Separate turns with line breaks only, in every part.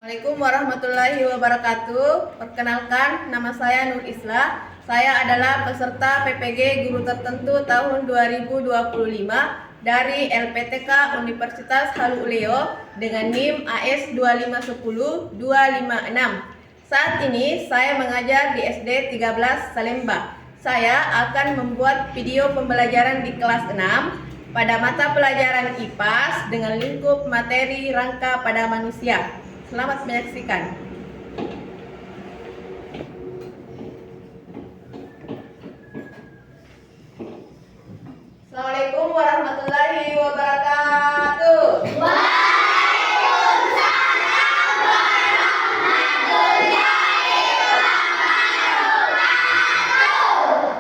Assalamualaikum warahmatullahi wabarakatuh. Perkenalkan, nama saya Nur Isla. Saya adalah peserta PPG Guru Tertentu tahun 2025 dari LPTK Universitas Halu Oleo dengan NIM AS 2510256. Saat ini saya mengajar di SD 13 Salemba. Saya akan membuat video pembelajaran di kelas 6 pada mata pelajaran IPAS dengan lingkup materi rangka pada manusia. Selamat menyaksikan. Assalamualaikum warahmatullahi wabarakatuh.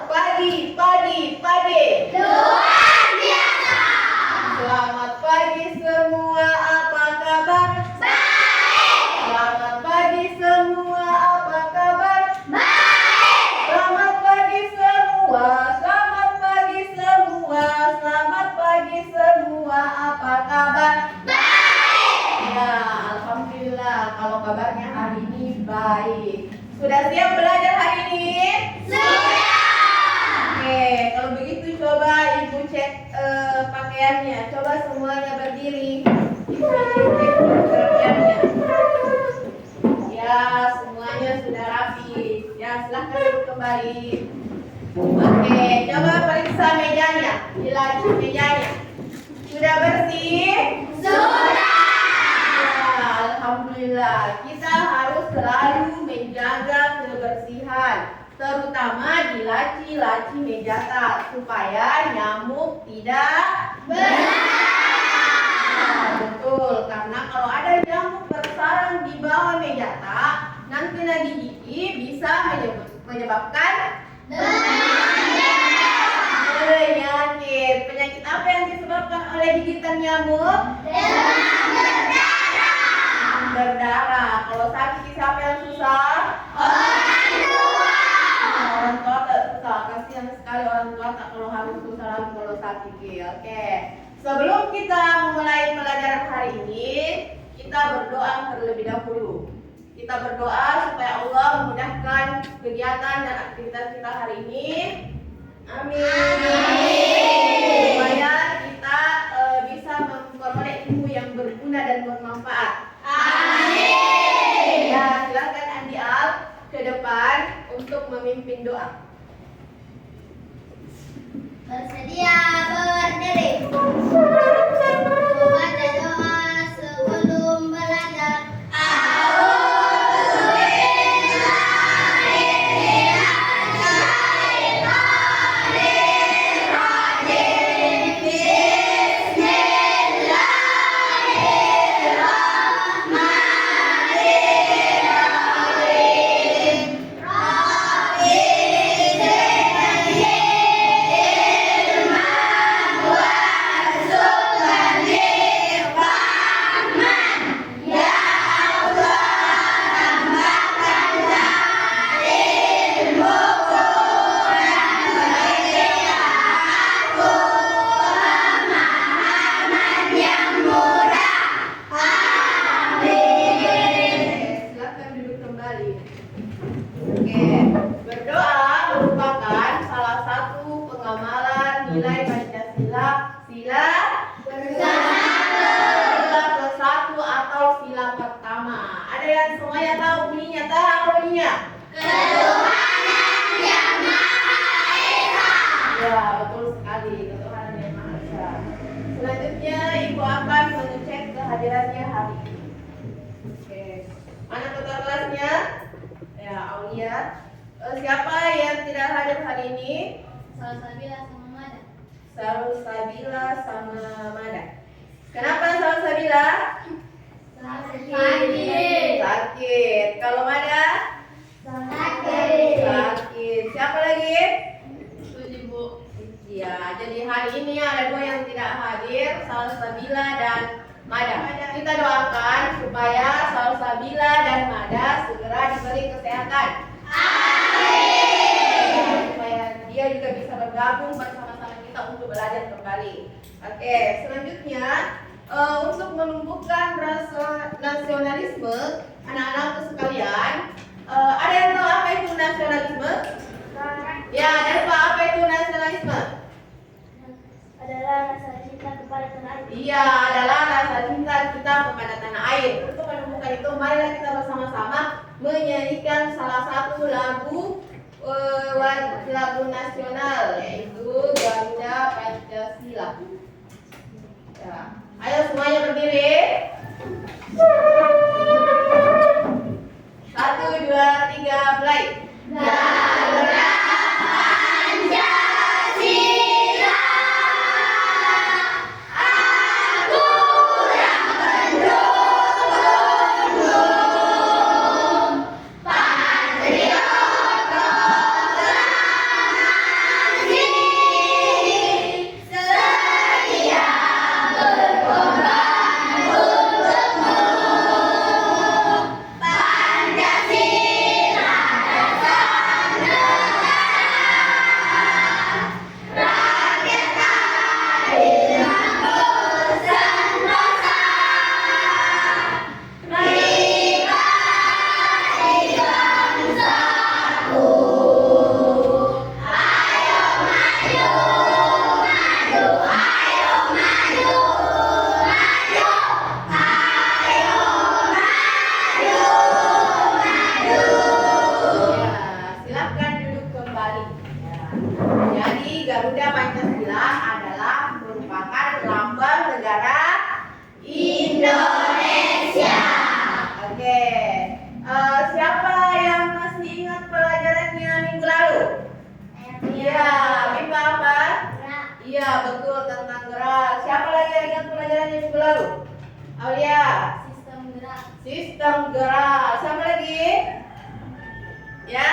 Pagi.
Luar biasa.
Selamat pagi semua, apa kabar? Selamat pagi semua, apa kabar?
Baik.
Selamat pagi semua, selamat pagi semua, selamat pagi semua, apa kabar?
Baik.
Ya, alhamdulillah kalau kabarnya hari ini baik. Sudah siap belajar hari ini?
Sudah.
Oke, kalau begitu coba Ibu cek pakaiannya. Coba semuanya berdiri. Ibu cek pakaiannya. Ya, semuanya sudah rapi. Ya, silahkan duduk kembali. Oke, coba periksa mejanya. Dilaci mejanya. Sudah bersih?
Sudah.
Ya, alhamdulillah. Kita harus selalu menjaga kebersihan, terutama di laci-laci meja tas supaya nyamuk tidak
Benar.
betul, karena kalau ada nyamuk bersarang di bawah meja tas, nanti lagi gigi bisa menyebabkan penyakit. Penyakit apa yang disebabkan oleh gigitan nyamuk? Berdarah. Kalau sakit siapa yang susah? Orang tua tak susah. Kasihan sekali orang tua tak kalau harus susah lagi kalau sakit. Oke. Sebelum kita memulai pelajaran hari ini, kita berdoa terlebih dahulu. Kita berdoa supaya Allah memudahkan kegiatan dan aktivitas kita hari ini. Amin. Supaya kita bisa memperoleh ilmu yang berguna dan bermanfaat.
Amin.
Ya, silakan Andi Al ke depan untuk memimpin doa.
Bersedia berdiri. Membaca doa sebelum belajar.
Silakan duduk kembali. Oke, berdoa merupakan salah satu pengamalan nilai Pancasila, sila ke-1 atau sila pertama. Ada yang semuanya tahu bunyinya? Tahu bunyinya?
Ketuhanan yang Maha Esa.
Ya, betul sekali, ketuhanan yang Maha Esa. Selanjutnya Ibu akan mengecek kehadirannya hari ini. Oke, mana ketua kelasnya? Ya, Aulia. Siapa yang tidak hadir hari ini?
Salsabila sama Mada.
Salsabila sama Mada. Kenapa Salsabila? Sakit. Kalau Mada? Sakit. Siapa lagi?
Bu.
Ya, jadi hari ini ada dua yang tidak hadir, Salsabila dan Mada. Kita doakan supaya Salsabila dan Mada segera diberi kesehatan.
Amin.
Supaya dia juga bisa bergabung bersama-sama kita untuk belajar kembali. Oke, selanjutnya untuk menumbuhkan rasa nasionalisme, Iya, adalah rasa cinta kita kepada tanah air. Untuk menemukan itu, marilah kita bersama-sama menyanyikan salah satu lagu lagu nasional, yaitu Garuda Pancasila. Ya. Ayo semuanya berdiri. 1, 2, 3, mulai.
Garuda Pancasila, aku yang pendukungmu, patriot proklamasi, setia berkorban untukmu. Pancasila dasar negara, rakyat adil makmur sentosa, pribadi bangsaku. Ayo maju, maju, ayo maju, maju, ayo maju, maju.
Ya, silakan duduk kembali. Ya. Jadi Garuda Pancasila adalah merupakan lambang negara
Indonesia.
Oke. Siapa yang masih ingat pelajarannya minggu lalu? Iya, minggu apa? Iya, betul, tentang gerak. Siapa lagi yang ingat pelajarannya minggu lalu? Aulia.
Sistem gerak.
Sistem gerak. Siapa lagi? Ya?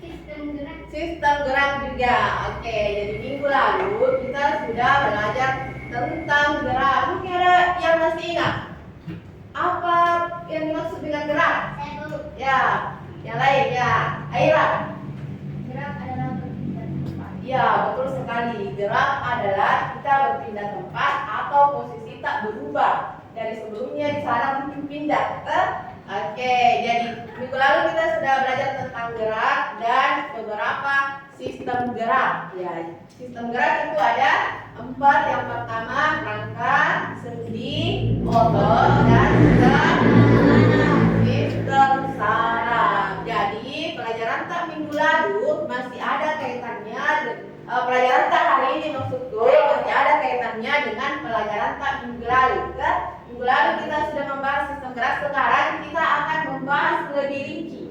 Sistem gerak.
Sistem gerak juga. Oke, jadi minggu lalu kita sudah belajar tentang gerak. Mungkin ada yang masih ingat? Apa yang dimaksud dengan gerak?
Saya tahu.
Ya, yang lain ya. Aira.
Gerak adalah berpindah tempat.
Ya, betul sekali. Gerak adalah kita berpindah tempat atau posisi tak berubah. Dari sebelumnya di sana mungkin pindah ke. Oke, jadi minggu lalu kita sudah belajar tentang gerak dan beberapa sistem gerak. Ya, sistem gerak itu ada 4. Yang pertama rangka, sendi, otot, dan juga sistem saraf. Jadi pelajaran tak minggu lalu masih ada kaitannya. Pelajaran tak hari ini maksudku masih ada kaitannya dengan pelajaran tak minggu lalu. Minggu lalu kita sudah membahas sistem gerak. Sekarang kita akan membahas lebih rinci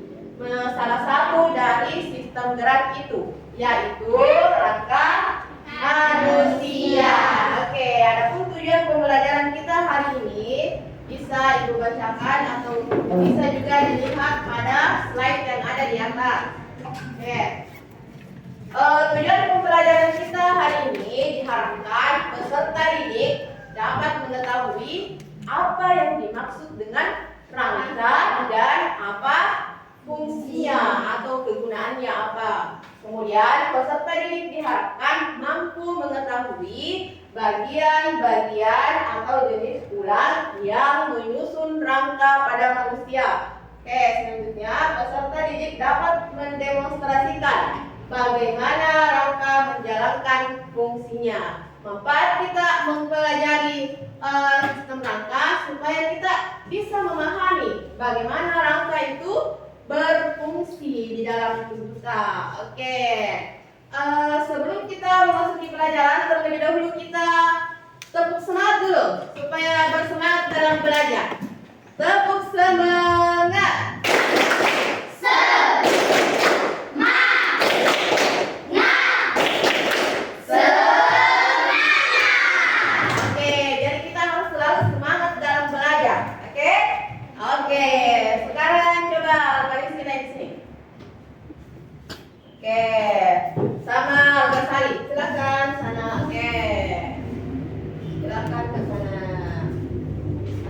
salah satu dari sistem gerak itu, yaitu rangka manusia. Oke, adapun tujuan pembelajaran kita hari ini bisa Ibu bacakan atau bisa juga dilihat pada slide yang ada di atas. Oke. Tujuan pembelajaran kita hari ini diharapkan peserta didik dapat mengetahui apa yang dimaksud dengan rangka dan apa fungsinya atau kegunaannya apa. Kemudian peserta didik diharapkan mampu mengetahui bagian-bagian atau jenis tulang yang menyusun rangka pada manusia. Oke, selanjutnya peserta didik dapat mendemonstrasikan bagaimana rangka menjalankan fungsinya. Kita mempelajari sistem rangka supaya kita bisa memahami bagaimana rangka itu berfungsi di dalam tubuh kita. Oke. Sebelum kita memasuki pelajaran, terlebih dahulu kita tepuk semangat dulu supaya bersemangat dalam belajar. Tepuk semangat. Oke, jadi kita harus selalu semangat dalam belajar. Oke, sekarang coba balik sini naik sini. Oke, sama Al-Ghazali, silakan sana. Oke, silakan ke sana.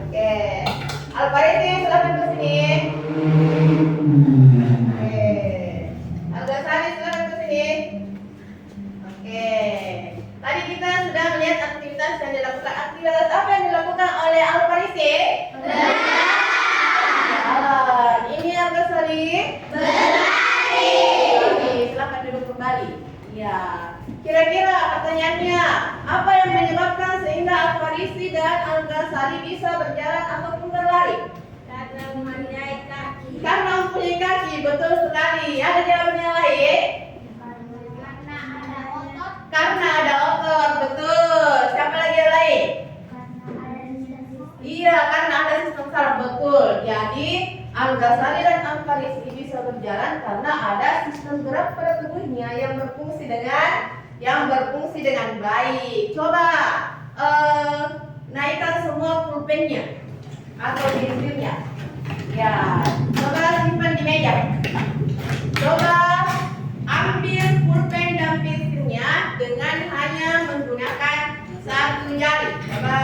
Oke, Al-Farisi silakan ke sini. Oke, Al-Ghazali silakan ke sini. Oke, tadi kita sudah melihat aktivitas yang dilakukan. Aktivitas apa yang dilakukan oleh Al-Farisi? Ini Al-Ghazali
Berlari.
Silakan duduk kembali. Ya. Kira-kira pertanyaannya, apa yang menyebabkan sehingga Al-Farisi Sari bisa berjalan ataupun berlari?
Karena mempunyai kaki.
Karena mempunyai kaki, betul sekali. Ada jawaban yang lain?
Karena ada otot.
Karena ada otot, betul. Siapa lagi yang lain?
Karena ada sistem.
Iya, karena ada sistem saraf, betul. Jadi Anggasari dan Amparisi bisa berjalan karena ada sistem gerak pada tubuhnya yang berfungsi dengan baik. Coba naikkan semua pulpennya atau pensilnya. Ya, coba simpan di meja. Coba ambil pulpen dan pensilnya dengan hanya menggunakan satu jari. Coba,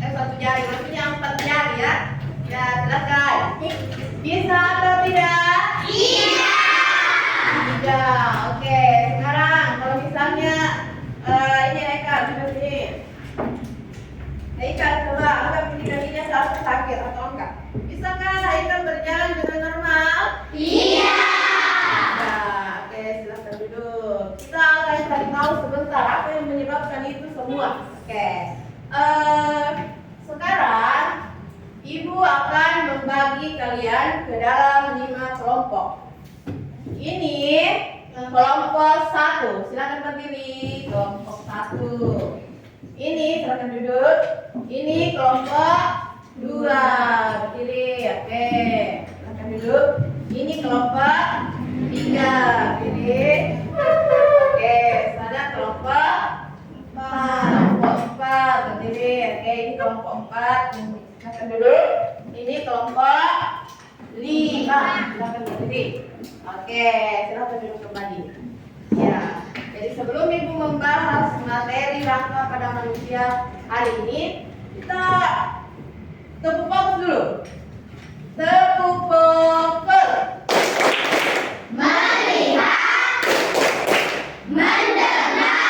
satu jari, maksudnya 4 jari ya. Ya, silakan. Bisa atau tidak?
Iya.
Tidak. Oke, sekarang kalau misalnya ini Haikal, coba sini. Haikal, coba anggap ini kakinya satu sakit atau enggak? Bisakah Haikal berjalan dengan normal?
Iya.
Nah, oke, silakan duduk. Kita akan cari tahu sebentar apa yang menyebabkan itu semua. Oke. Sekarang Ibu akan membagi kalian ke dalam 5 kelompok. Ini kelompok 1. Silakan berdiri. Kelompok 1. Ini silakan duduk. Ini kelompok 2. Berdiri. Oke. Silakan duduk. Ini kelompok 3. Berdiri. Oke. Sana kelompok 4. Kelompok 4. Berdiri. Oke. Ini kelompok 4. Silakan duduk. Ini kelompok 5. Silakan berdiri. Oke, silakan duduk kembali. Ya, jadi sebelum Ibu membahas materi rangka pada manusia hari ini, kita tepuk fokus dulu. Tepuk fokus.
Melihat, mendengar,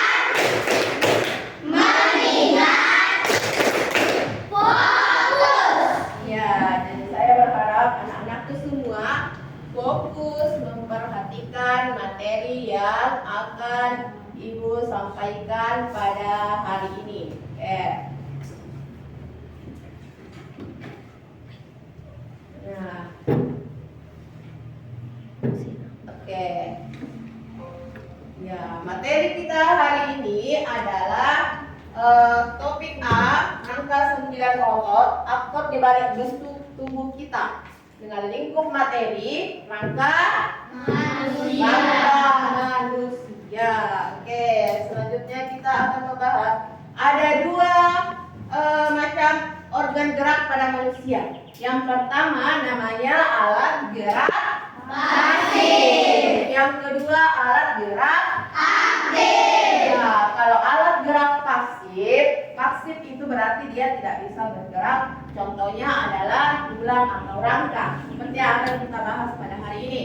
mengingat, fokus.
Ya, jadi saya berharap anak-anakku semua fokus memperhatikan materi yang akan Ibu sampaikan pada hari ini. Oke. Nah. Oke. Ya, materi kita hari ini adalah topik A, angka 9 otot, aktor di balik bentuk tubuh kita. Dengan lingkup materi rangka
Manusia.
manusia. Oke, selanjutnya kita akan membahas ada 2 macam organ gerak pada manusia. Yang pertama namanya alat gerak pasif. Yang kedua alat gerak
Aktif.
ya, kalau alat gerak pasif itu berarti dia tidak bisa bergerak. Contohnya adalah tulang atau rangka, seperti yang akan kita bahas pada hari ini.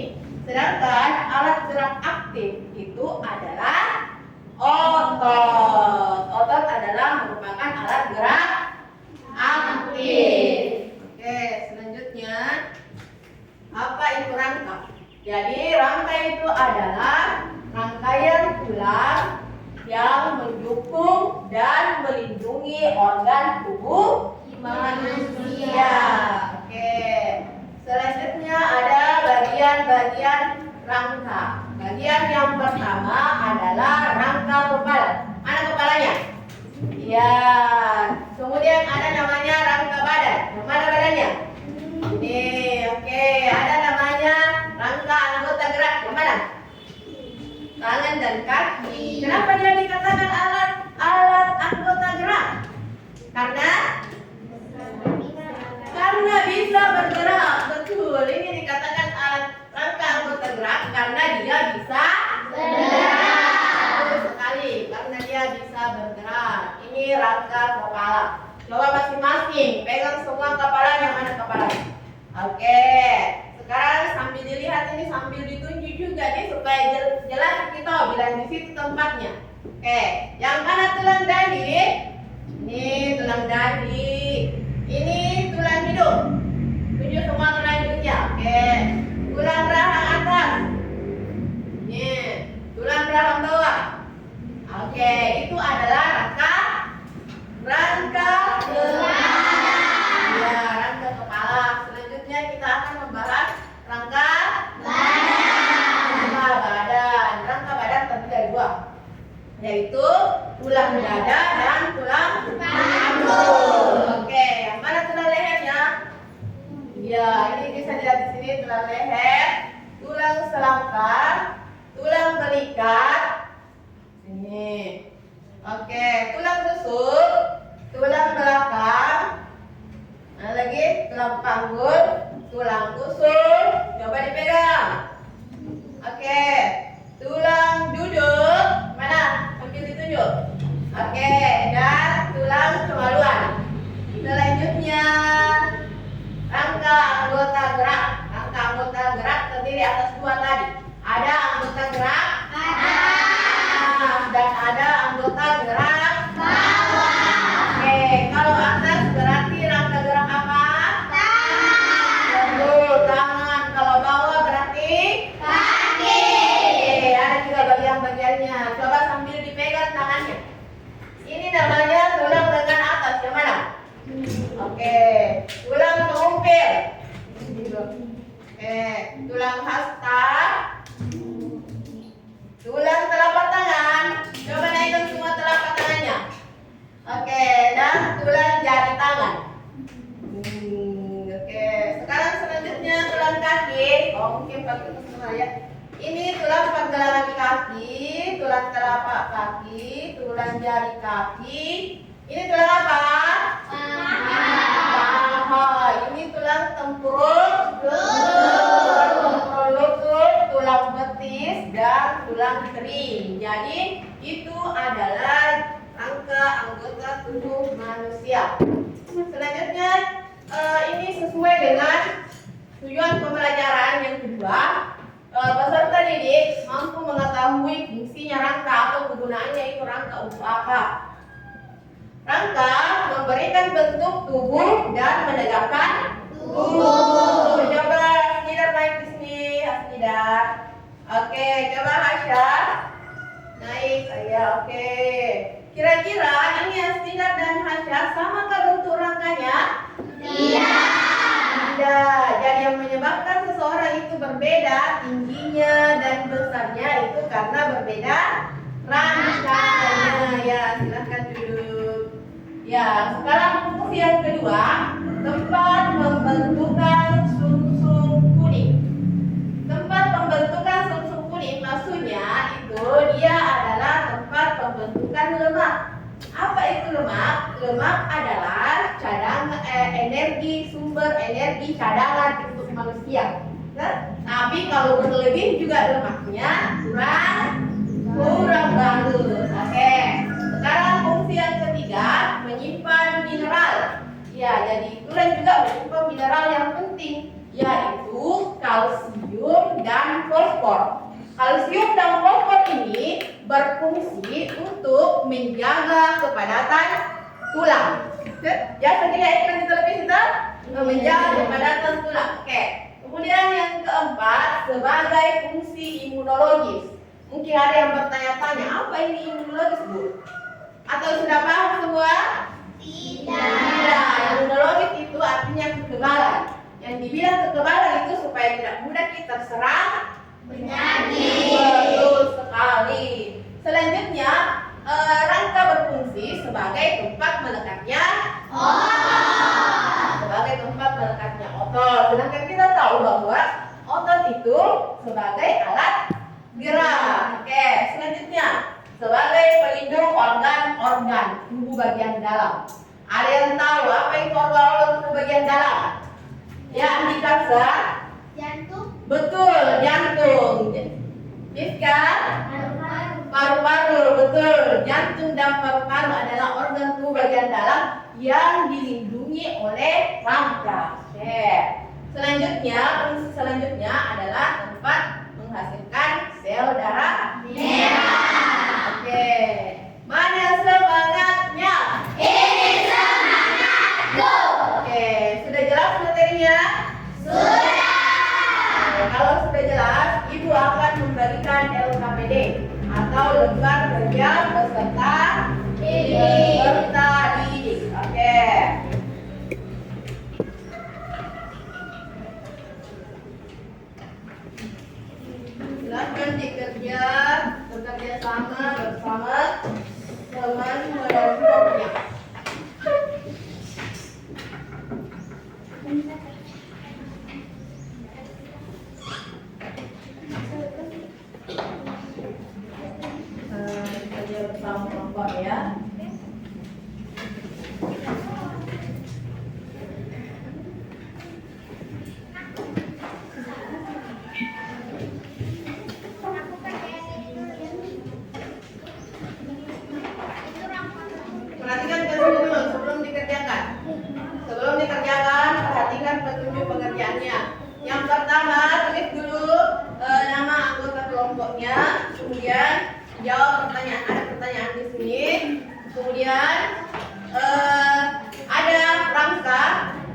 Sedangkan alat gerak aktif itu adalah otot. Otot adalah merupakan alat gerak aktif. Oke, selanjutnya apa itu rangka? Jadi rangka itu adalah rangkaian tulang yang mendukung dan melindungi organ tubuh manusia. Oke. Selanjutnya ada bagian-bagian rangka. Bagian yang pertama adalah rangka kepala. Mana kepalanya? Ya. Kemudian ada namanya rangka badan. Mana badannya? Ini. Oke. Ada namanya rangka anggota gerak. Yang mana? Tangan dan kaki. Kenapa dia dikatakan alat anggota gerak? Karena bisa bergerak. Betul. Ini dikatakan alat rangka anggota gerak karena dia bisa bergerak. Betul sekali. Karena dia bisa bergerak. Ini rangka kepala. Coba masing-masing pegang semua kepalanya. Mana kepalanya? Oke. Sekarang sambil dilihat ini sambil ditunjuk juga nih supaya jelas kita bilang di situ tempatnya. Oke, yang mana tulang dadi? Ini tulang dadi. Ini tulang hidung. Tunjuk semua tulang hidungnya. Oke. Tulang rahang atas. Ini tulang rahang bawah. Oke, itu adalah rangka gerak. yaitu tulang dada dan tulang panggul. Oke, yang mana tulang lehernya? Ya, ini bisa dilihat di sini tulang leher, tulang selangkah, tulang belikat. Sini. Oke, tulang rusuk, tulang belakang. Mana lagi? Tulang panggul, tulang usus. Coba dipegang. Oke, tulang duduk. Mana? Sambil ditunjuk. Oke, dan tulang kemaluan. Selanjutnya, rangka anggota gerak. Rangka anggota gerak terdiri atas dua tadi. Ada anggota gerak atas dan ada anggota gerak bawah. Oke, kalau atas berarti rangka gerak apa? Betul, tangan. Kalau bawah berarti
Kaki.
oke, ada juga bagian-bagiannya. Coba sambil dipegang tangannya. Ini namanya tulang lengan atas. Yang mana? Oke, tulang pengumpil. Oke, tulang hasta, tulang telapak tangan. Coba naikkan semua telapak tangannya. Oke, dan tulang jari tangan. Oke, sekarang selanjutnya tulang kaki. Oh, mungkin pakai semua ya. Ini tulang pergelangan kaki, tulang telapak kaki, tulang jari kaki. Ini tulang apa? Paha. Ini tulang tempurung lutut, tulang betis, dan tulang kering. Jadi itu adalah rangka anggota tubuh manusia. Selanjutnya ini sesuai dengan tujuan pembelajaran yang kedua. Peserta didik mampu mengetahui fungsinya rangka atau kegunaannya itu rangka untuk apa. Rangka memberikan bentuk tubuh dan menegakkan tubuh. Coba Hasnidar naik di sini, Hasnidar. Oke, coba Hasya naik. Ya, oke. Kira-kira ini Hasnidar dan Hasya samakah bentuk rangkanya? Tidak. Jadi yang menyebabkan seseorang itu berbeda tingginya dan besarnya itu karena berbeda rangkanya. Ya, silahkan duduk. Ya, sekarang fungsi yang kedua, tempat pembentukan sumsum kuning. Tempat pembentukan sumsum kuning maksudnya itu dia adalah tempat pembentukan lemak. Apa itu lemak? Lemak adalah sumber energi cadangan untuk manusia. Nah, tapi kalau berlebih juga lemaknya kurang bagus. Oke. Sekarang fungsi yang ketiga, menyimpan mineral. Ya, jadi itulah juga menyimpan mineral yang penting, yaitu kalsium dan fosfor. Kalsium dan fosfor ini berfungsi untuk menjaga kepadatan tulang. Ya, segini iklan di televisi itu menjaga kepadatan tulang. Oke. Kemudian yang keempat, sebagai fungsi imunologis. Mungkin ada yang bertanya-tanya, apa ini imunologis, Bu? Atau sudah paham semua? Tidak. Imunologis itu artinya kekebalan. Yang dibilang kekebalan itu supaya tidak mudah kita terserang penyakit. Betul sekali. Selanjutnya, rangka berfungsi sebagai tempat melekatnya otot. Sebagai tempat melekatnya otot. Sedangkan kita tahu bahwa otot itu sebagai alat gerak. Oke, selanjutnya sebagai pelindung organ-organ tubuh bagian dalam. Ada yang tahu apa itu organ-organ tubuh bagian dalam? Ya, Andika.
Jantung.
Betul, jantung. Fiska? Paru-paru, betul. Jantung dan paru-paru adalah organ tubuh bagian dalam yang dilindungi oleh rangka. Oke. Fungsi selanjutnya adalah tempat menghasilkan sel darah merah. Oke. Mana semangatnya?
Ini semangatku.
Oke, sudah jelas materinya?
Sudah.
Kalau sudah jelas, Ibu akan membagikan LKPD atau lembar kerja peserta didik. Oke. Silakan bekerja sama bersama teman-teman mulai dari pokoknya. Kerja bersama kelompok ya. Perhatikan ke sini dulu sebelum dikerjakan. Sebelum dikerjakan, perhatikan petunjuk pengerjaannya. Yang pertama, tulis dulu nama anggota kelompoknya. Kemudian jawab pertanyaan. Ada pertanyaan di sini. Kemudian ada rangka.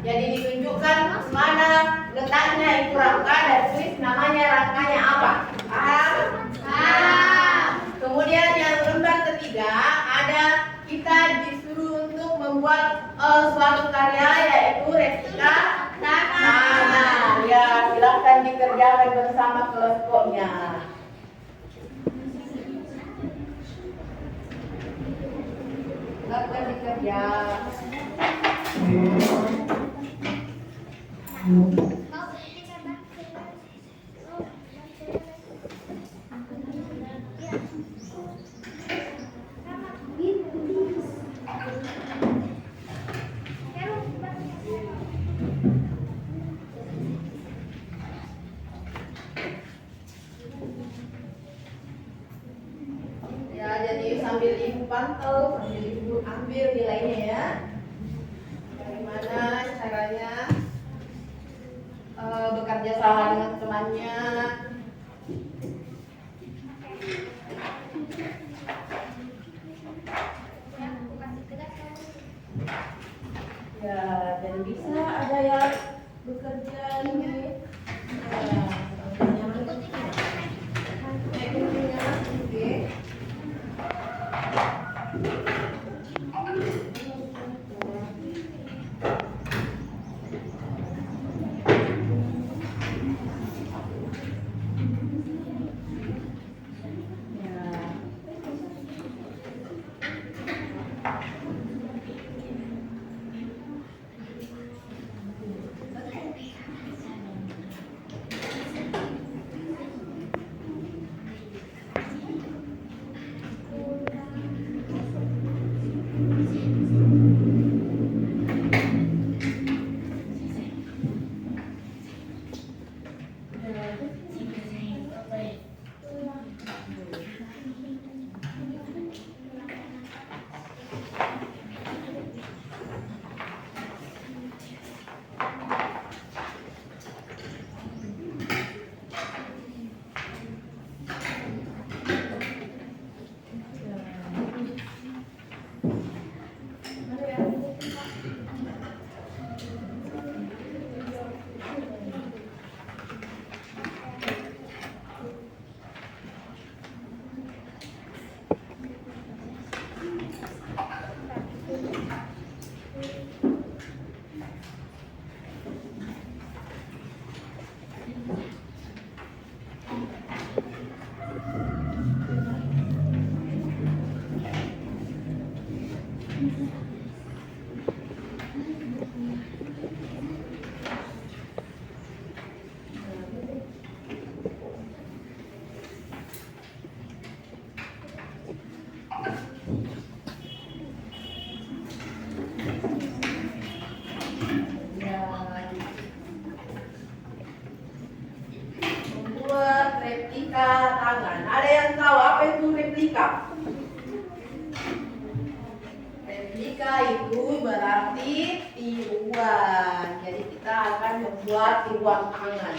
Jadi ditunjukkan mana letaknya itu rangka dan tulis namanya rangkanya apa. Paham?
Paham.
Kemudian yang lembar ketiga ada kita disuruh untuk membuat suatu karya yaitu replika tangan. Ya, silakan dikerjakan bersama kelompoknya. Silakan dikerja. Ya, jadi sambil ibu pantau, sambil ibu ambil nilainya ya. Bagaimana caranya bekerja sama dengan temannya. Ya, dan bisa ada yang bekerja ini. Replika tangan. Ada yang tahu apa itu replika? Replika itu berarti tiruan. Jadi kita akan membuat tiruan tangan.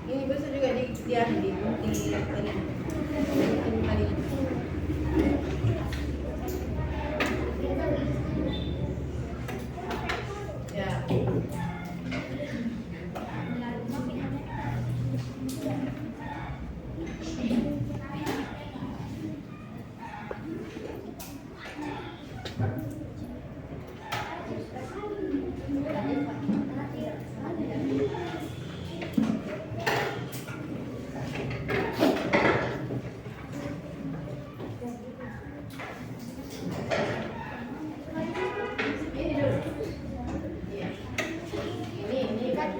Ini bisa juga di tali. Ya. Ini dulu. Iya. Ini kan.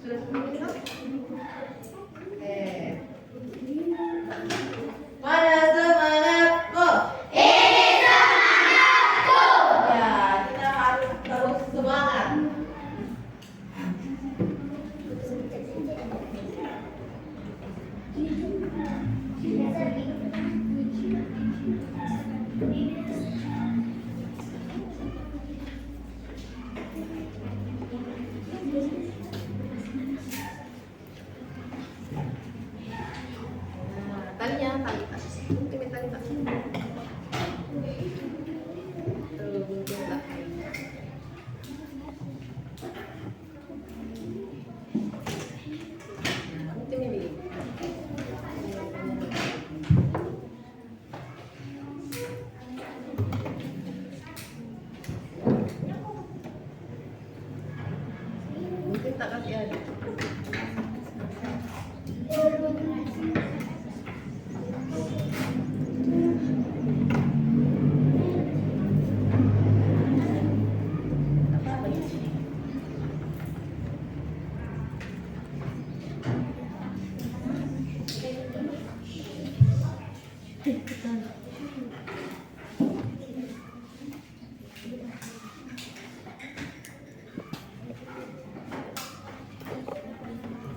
Sudah semuanya? Pada semangatku.
Ini semangatku.
Ya, kita harus terus semangat. Talinya, tali. Gunting tali, Pak. Tuh, gunting, Pak. Gunting ini. Gunting tak kasih ada.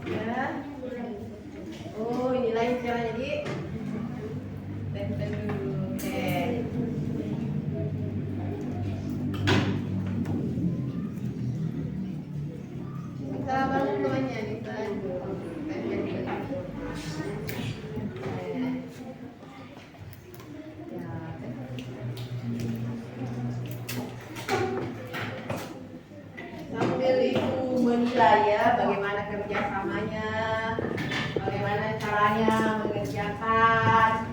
Ya. Oh, ini lain caranya, Di. ya, bagaimana kerjasamanya, bagaimana caranya mengerjakan.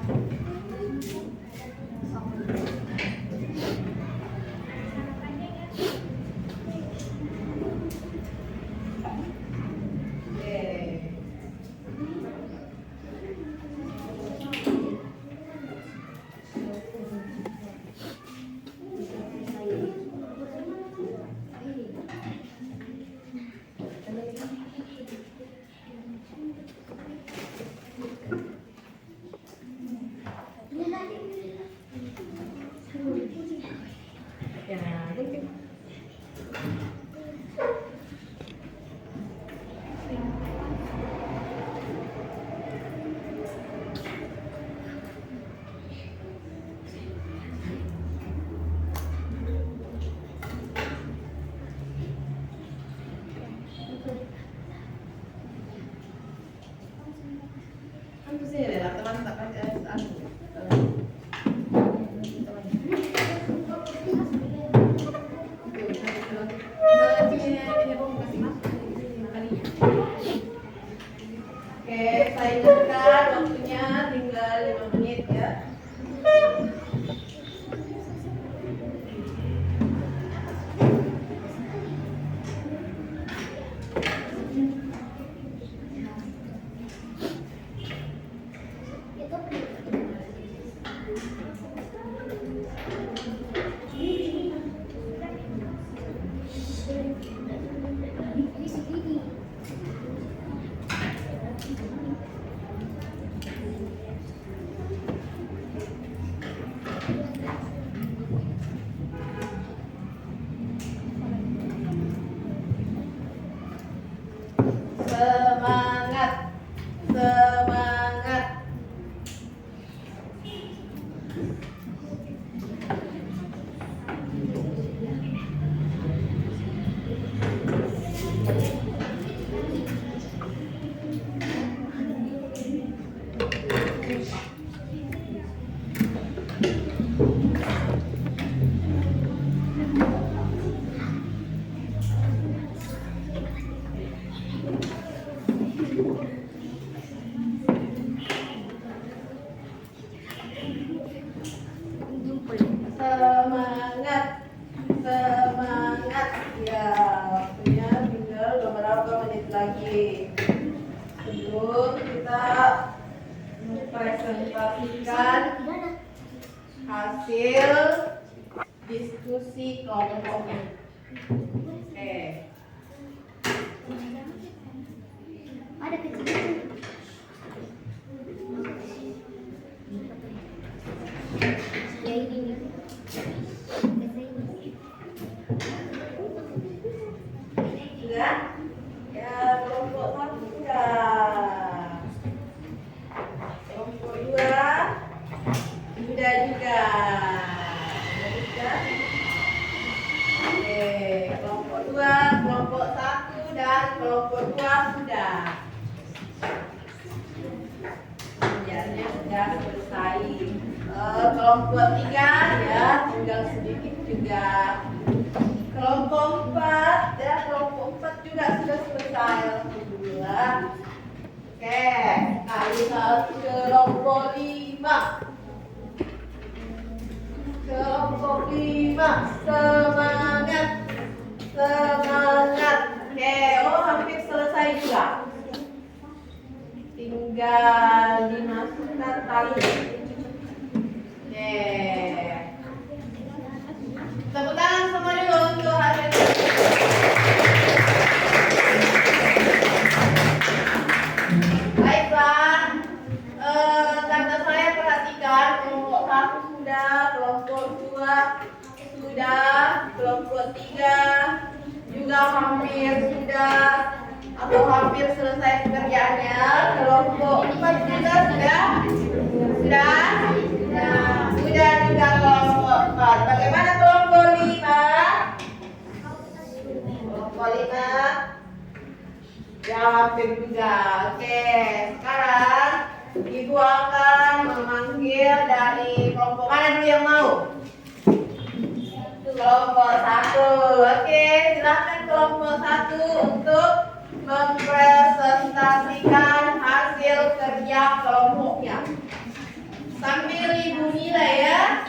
Oke, saya ingatkan waktunya tinggal 5 menit ya. Semangat, semangat. Semangat, semangat ya, waktunya tinggal beberapa menit lagi sebelum kita mempresentasikan hasil diskusi kelompok. Oke.
Ada kecil. Ya ini.
Sudah? Ya, kelompok 1 sudah. Kelompok 2 sudah juga. Oke, kelompok 2, kelompok 1 dan kelompok 2 sudah. Pengerjaannya sudah selesai. Kelompok 3 ya, tinggal sedikit juga. Kelompok 4 ya, kelompok 4 juga sudah selesai. Alhamdulillah. Oke, kita ke kelompok 5. Kelompok 5, semangat, semangat. Oke, oh hampir selesai juga. Tinggal dimasukkan tali. Oke. Tepuk tangan semua dulu untuk hari ini. Baiklah, kata saya perhatikan kelompok 1 sudah, kelompok 2 sudah, kelompok 3 juga hampir sudah atau hampir selesai pekerjaannya. Kelompok 4 juga sudah, sudah juga kelompok 4. Bagaimana kelompok 5? Kelompok 5 ya hampir juga. Oke, sekarang Ibu akan memanggil dari kelompok mana dulu yang mau? Kelompok 1. Oke, silakan kelompok 1 untuk mempresentasikan hasil kerja kelompoknya. Sambil ibu nilai ya,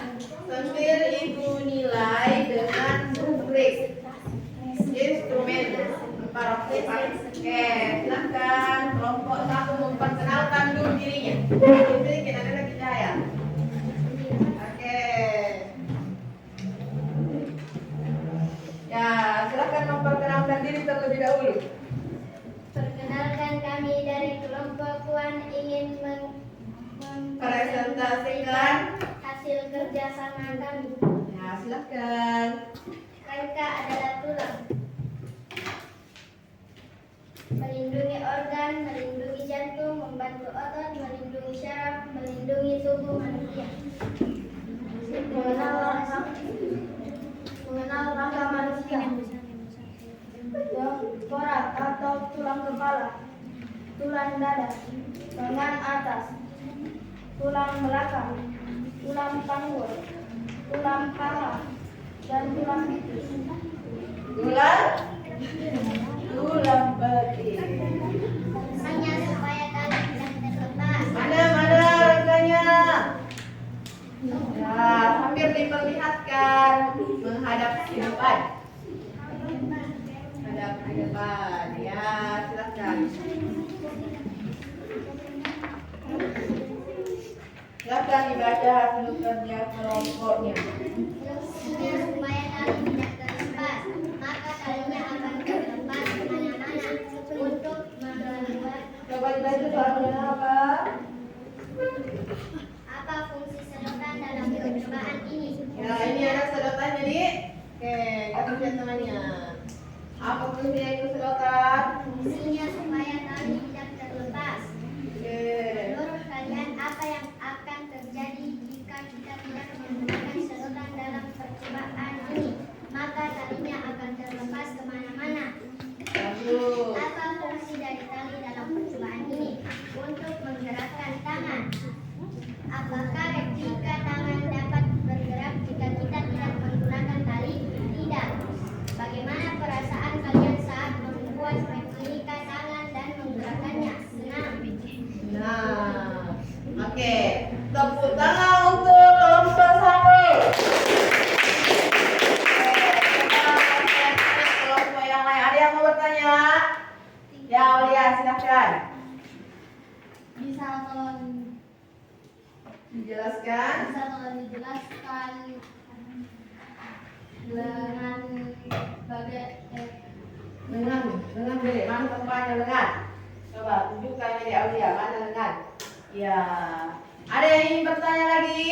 sambil ibu nilai dengan rubrik instrumen interaktif. Oke, silakan kelompok satu memperkenalkan dulu dirinya. Ini kita ada kita ya. Oke. Ya, silakan memperkenalkan diri terlebih dahulu.
Perkenalkan, kami dari kelompok Puan ingin
Presentasikan
hasil kerja sama kami.
ya, silakan.
Rangka adalah tulang, melindungi organ, melindungi jantung, membantu otot, melindungi syaraf, melindungi tubuh manusia. Mengenal rangka manusia. Torak atau tulang kepala, tulang dada, lengan atas, tulang belakang, tulang panggul, tulang paha, dan tulang betis.
Tulang betis.
Fungsinya supaya tali tidak terlepas.
Mana rangkanya? Ya, hampir diperlihatkan menghadap ke depan. Menghadap ke depan. Ya, silakan. Silakan dibaca hasil kerja kelompoknya.
Fungsinya supaya tali tidak terlepas, maka talinya akan terlepas kemana-mana untuk membuat.
Coba dibaca soalnya apa?
Apa fungsi sedotan dalam percobaan ini?
Ya, ini ada sedotan jadi. Oke, kasih lihat temannya. Apa fungsinya itu sedotan?
Fungsinya supaya tali tidak terlepas.
Oke.
Menurut kalian, apa yang akan terjadi jika kita tidak menggunakan sedotan dalam percobaan ini? Maka talinya akan terlepas kemana-mana.
Bagus.
Apa fungsi dari tali dalam percobaan ini? Untuk menggerakkan tangan. Apakah replika tangan dapat bergerak jika kita tidak menggunakan tali? Tidak. Bagaimana perasaan kalian saat membuat replika tangan dan menggerakkannya? Senang.
Nah, oke. Tepuk tangan untuk kelompok satu. Kelompok yang lain ada yang mau bertanya? Ya, Aulia, silakan.
Bisa
Dijelaskan.
tolong dijelaskan dengan
Dengan beli mana tempatnya lengan? Coba tunjukkan di Aulia mana lengan. Ya. Ada yang ingin bertanya lagi?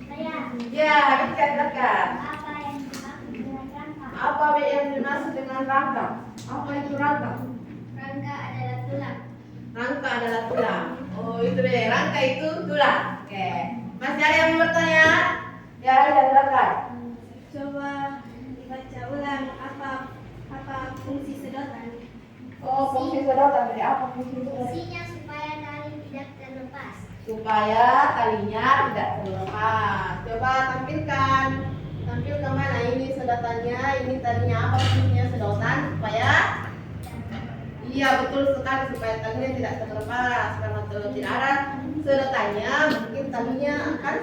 saya
Ya, kita silakan.
apa yang dimaksud dengan rangka?
Apa yang dimaksud dengan rangka? Apa itu rangka?
Rangka adalah tulang.
Rangka adalah tulang. Oh, itu deh. Rangka itu tulang. Oke. Masih ada yang mau bertanya? Ya, silakan.
Coba dibaca ulang apa fungsi sedotan.
Oh, fungsi sedotan. Jadi apa fungsi sedotan?
Fungsinya supaya tali tidak terlepas.
Supaya talinya tidak terlepas. Coba tampilkan. Tampilkan mana ini sedotannya, ini talinya apa fungsinya sedotan supaya iya betul sekali supaya talinya tidak terlepas. Karena kalau tidak ada sedotannya mungkin talinya akan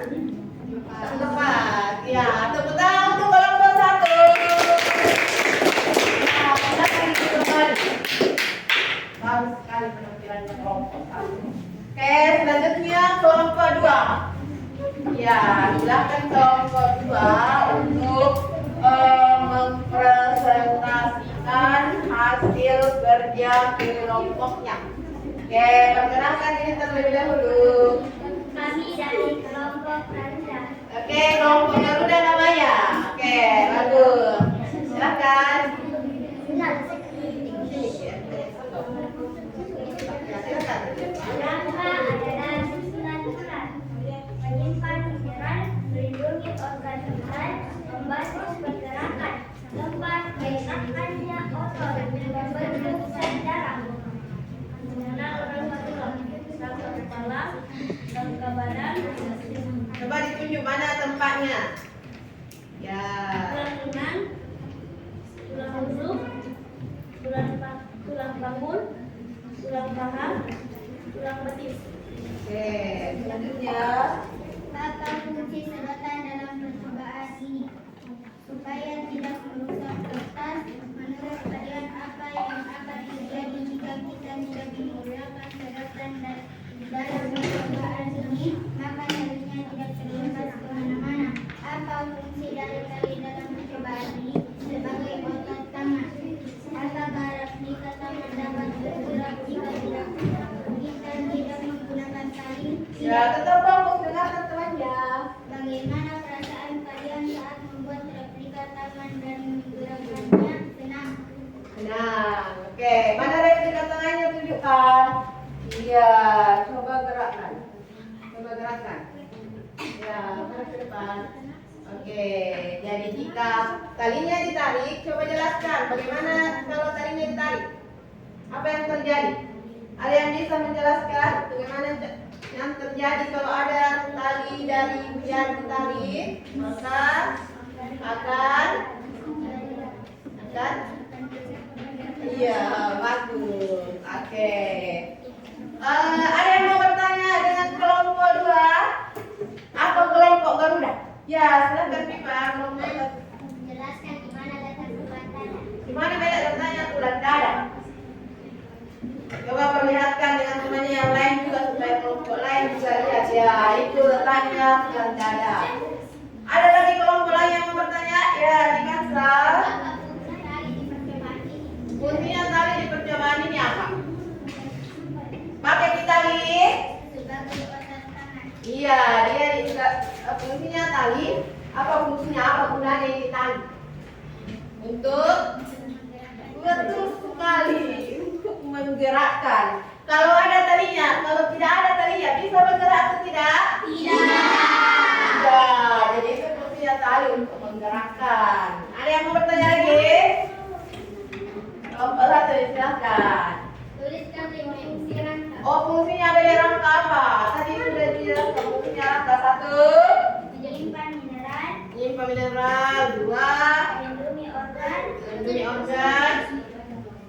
terlepas. Ya, tepuk tangan untuk kelompok satu. Nah, silakan kembali. Bagus sekali penampilannya kelompok satu. Oke, selanjutnya kelompok dua. Ya, silakan kelompok dua untuk mempresentasikan hasil kerja kelompoknya. Oke, perkenalkan diri terlebih dahulu.
Kami dari kelompok Garuda.
Oke, kelompok Garuda namanya. Oke, bagus. Silakan.
Rangka adalah susunan urat, menyimpan mineral, melindungi organ vital, membantu pergerakan, tempat meletakkannya otot, membentuk sel darah. Mengenal rangka tulang, rangka kepala, rangka badan,
Coba ditunjuk mana tempatnya. Ya.
tulang lengan, tulang rusuk, tulang
Ya, tetap fokus dengarkan temannya.
Bagaimana perasaan kalian saat membuat replika tangan dan menggerakkannya? Senang.
Nah, oke. Mana replika tangannya tunjukkan? Iya, coba gerakkan. Coba gerakkan. Ya, mana ke depan? Oke, jadi jika talinya ditarik, coba jelaskan bagaimana kalau talinya ditarik. Apa yang terjadi? Ada yang bisa menjelaskan bagaimana yang terjadi kalau ada tali dari hujan ditarik? Maka akan iya, bagus. Oke. Ada yang mau bertanya dengan kelompok 2 atau kelompok Garuda? Ya, silakan Pipa.
Jelaskan di mana letak bulan dada.
Di mana beda letaknya bulan dada? Coba perlihatkan dengan temannya yang lain juga supaya kelompok lain bisa lihat. Ya, itu letaknya bulan dada. Ada lagi kelompok lain yang mau bertanya? Ya, di Kansal.
Apa fungsi tali di percobaan ini?
Fungsinya tali di percobaan ini apa? Pakai tali?
Sebagai otot tangan.
Iya, dia juga fungsinya tali. Apa fungsinya? Apa gunanya ini tali? Untuk betul sekali, untuk menggerakkan. Kalau ada talinya, kalau tidak ada talinya, bisa bergerak atau tidak? Tidak. Jadi itu fungsinya tali untuk menggerakkan. Ada yang mau bertanya lagi? Kelompok 1 silakan.
Tuliskan 5 fungsi rangka.
Oh, fungsinya dari rangka apa? Tadi sudah dijelaskan fungsinya rangka 1.
Menyimpan mineral.
Menyimpan mineral. 2.
Melindungi organ.
Melindungi organ.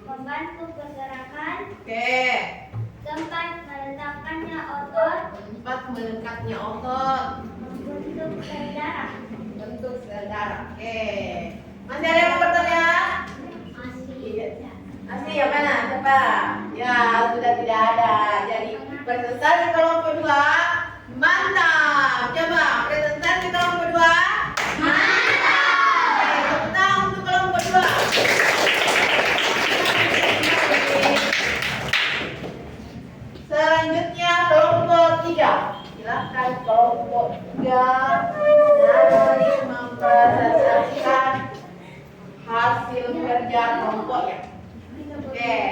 Membantu pergerakan.
Oke.
Tempat meletakkannya otot.
4. Melengkapnya otot.
Membentuk sel darah.
Bentuk sel darah. Oke. Masih ada yang mau bertanya?
Masih.
Masih yang mana? Coba. Ya, sudah tidak ada. Jadi presentasi kelompok 2 mantap. Coba presentasi kelompok 2 mantap. Oke, tepuk tangan untuk kelompok 2. Selanjutnya kelompok 3. Silakan kelompok 3 dari mempresentasikan hasil kerja kelompoknya. Oke.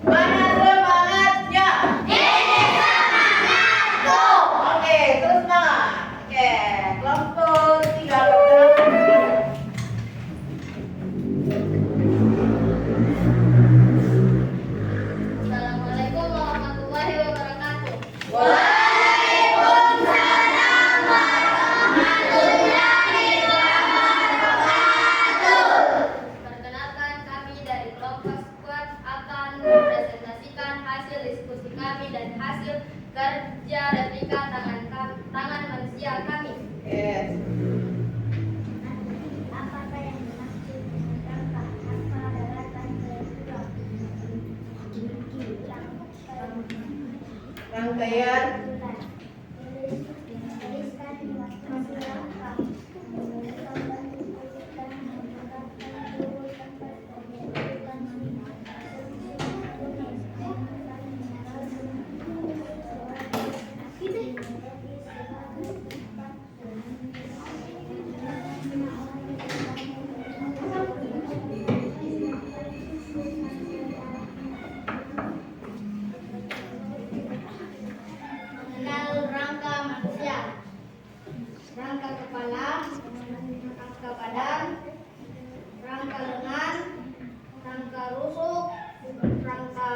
Mana semangatnya? Ini semangat tuh. Oke, terus semangat. Oke, kelompok 3 bergerak.
Assalamualaikum warahmatullahi wabarakatuh.
Waalaikumsalam warahmatullahi wabarakatuh.
Perkenalkan, kami dari kelompok squad akan mempresentasikan hasil diskusi kami dan hasil kerja replika tangan manusia kami.
Yes.
Apakah yang dimaksud dengan rangka? Apa adalah
Rangkaian
tuliskan fungsi rangka. Mengenal rangka manusia. Rangka kepala, rangka badan, rangka lengan, rangka rusuk, rangka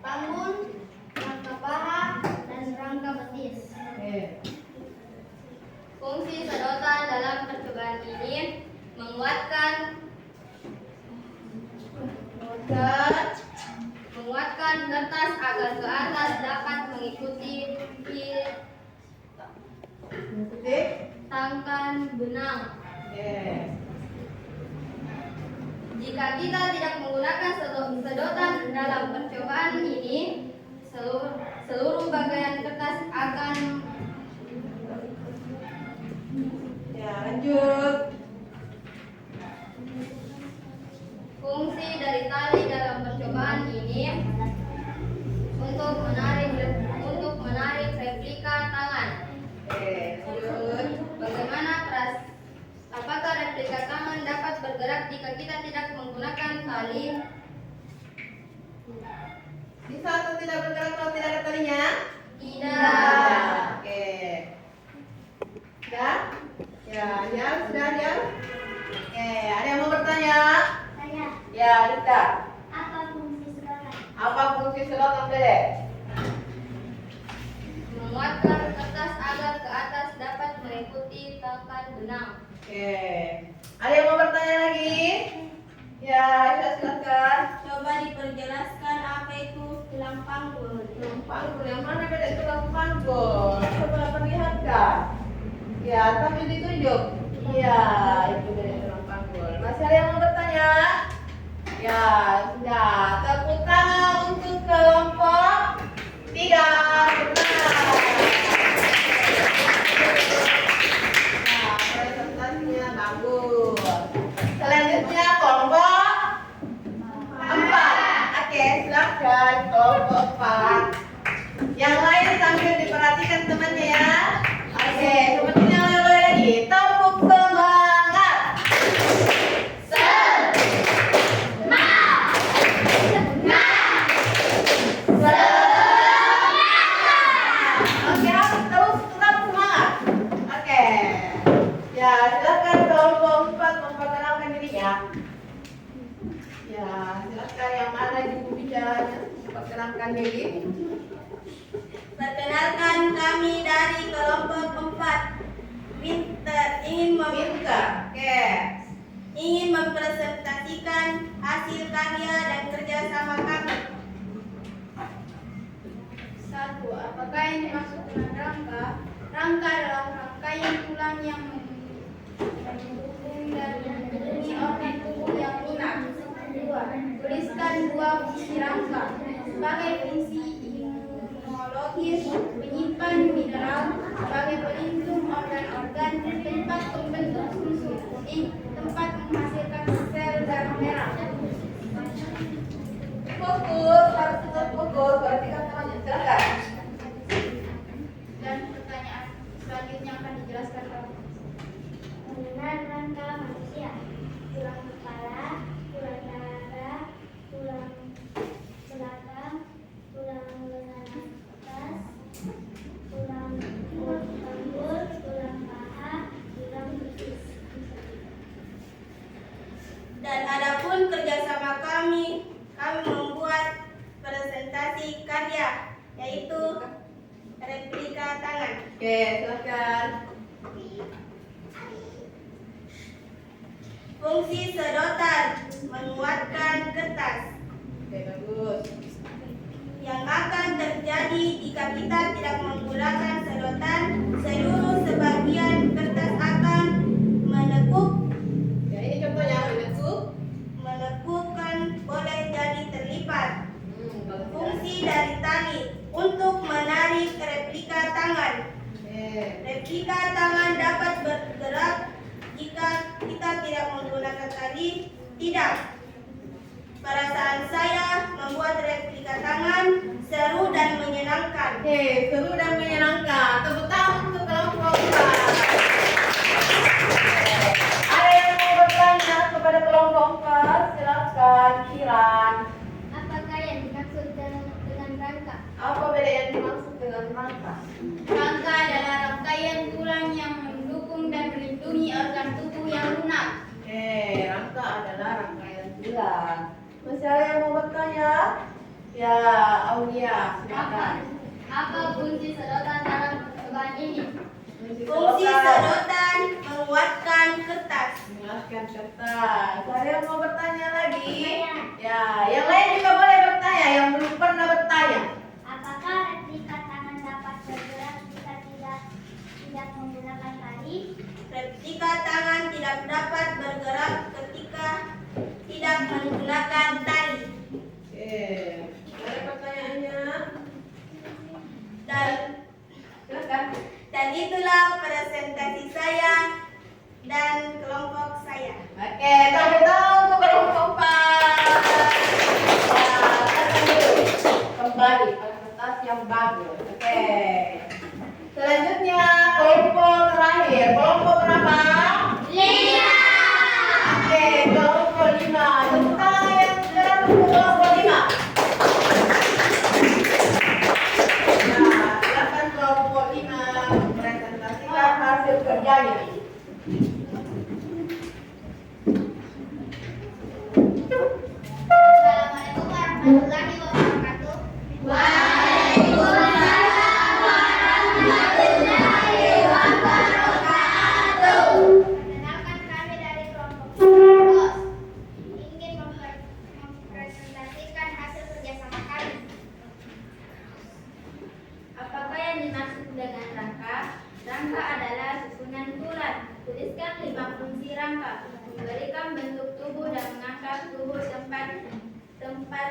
panggung, rangka paha, dan rangka betis. Fungsi sedotan dalam percobaan ini menguatkan kertas agar ke atas dapat mengikuti tangkan benang. Jika kita tidak menggunakan sedotan dalam percobaan ini, seluruh bagian kertas akan
lanjut.
fungsi dari tali dalam percobaan ini untuk menarik replika tangan dapat bergerak jika kita tidak menggunakan tali.
Bisa atau tidak bergerak kalau tidak ada talinya?
Tidak.
Oke. Sudah? Ya, ya, sudah ya. Oke, ada yang mau bertanya?
Saya,
Ya, Rita.
apa fungsi sedotan?
Apa fungsi sedotan, Dede?
Menguatkan kertas agar ke atas dapat mengikuti tekan benang.
Oke. Ada yang mau bertanya lagi? Ya, silakan.
Coba diperjelaskan apa itu tulang panggul.
Tulang panggul yang mana beda tulang panggul? Coba perlihatkan. Ya, tapi ditunjuk. Iya, itu beda tulang panggul. Masih ada yang mau bertanya? Ya, sudah. Tepuk tangan untuk kelompok 3. Benar. Nah, presentasinya bagus. Selanjutnya kelompok 4. Oke, silakan kelompok 4. Yang lain sambil diperhatikan temannya ya. Oke, sepertinya oleh lagi. Tepuk semangat. Oke, terus tetap semangat. Oke. Ya, silakan kelompok 4 memperkenalkan dirinya. Ya, silakan yang mana ibu bicaranya memperkenalkan diri.
Perkenalkan, kami dari kelompok 4 ingin mempresentasikan hasil karya dan kerjasama kami. 1. Apakah yang dimaksud dengan rangka? Rangka adalah rangkaian tulang yang mendukung dan melindungi organ tubuh yang lunak. 2. Tuliskan 2 fungsi rangka. Sebagai fungsi imunologis, menyimpan mineral, sebagai pelindung organ-organ, tempat pembentuk susu, tempat menghasilkan sel darah merah.
Fokus, harus tetap fokus. Perhatikan temannya, silakan.
Dan pertanyaan selanjutnya akan dijelaskan kamu. Penggunaan rangka manusia: tulang kepala, tulang dada, tulang belakang, tulang lengan atas, tulang panggul, tulang paha, tulang betis. Dan adapun kerjasama kami membuat presentasi karya, yaitu replika tangan.
Oke, silakan.
Fungsi sedotan: menguatkan kertas.
Oke, bagus.
Yang akan terjadi jika kita tidak menggunakan sedotan, seluruh sebagian kertas akan menekuk.
Ya, ini contohnya
Menekukkan boleh jadi terlipat.
bagus.
Fungsi dari tali untuk menarik replika tangan.
Oke.
Replika tangan dapat bergerak jika kita tidak menggunakan tali. Tidak. Perasaan saya membuat replika tangan seru dan menyenangkan.
Oke, seru dan menyenangkan. Tepuk tangan untuk kelompok 4. Ada yang mau bertanya kepada kelompok 4? Silakan, Kiran.
Apakah yang dimaksud dengan rangka?
Apa beda yang dimaksud dengan rangka?
Rangka adalah rangkaian tulang yang mendukung dan melindungi organ tubuh yang lunak.
Oke, rangka adalah rangkaian tulang. Masih ada yang mau bertanya? Ya, Aulia, silakan.
Apa fungsi sedotan dalam percobaan ini?
Fungsi
sedotan menguatkan kertas.
menjelaskan kertas. Ada yang mau bertanya lagi? Ya, yang lain juga boleh bertanya, yang belum pernah bertanya.
Apakah replika tangan dapat bergerak jika tidak menggunakan tali? Replika tangan tidak dapat bergerak ketika tidak menggunakan tali.
Oke, ada pertanyaannya? Silakan.
Dan itulah presentasi saya dan kelompok saya.
Oke, tepuk tangan untuk kelompok 4. Nah, katakan dulu. Kembali presentasi yang bagus. Oke. Selanjutnya kelompok terakhir. Kelompok berapa?
5.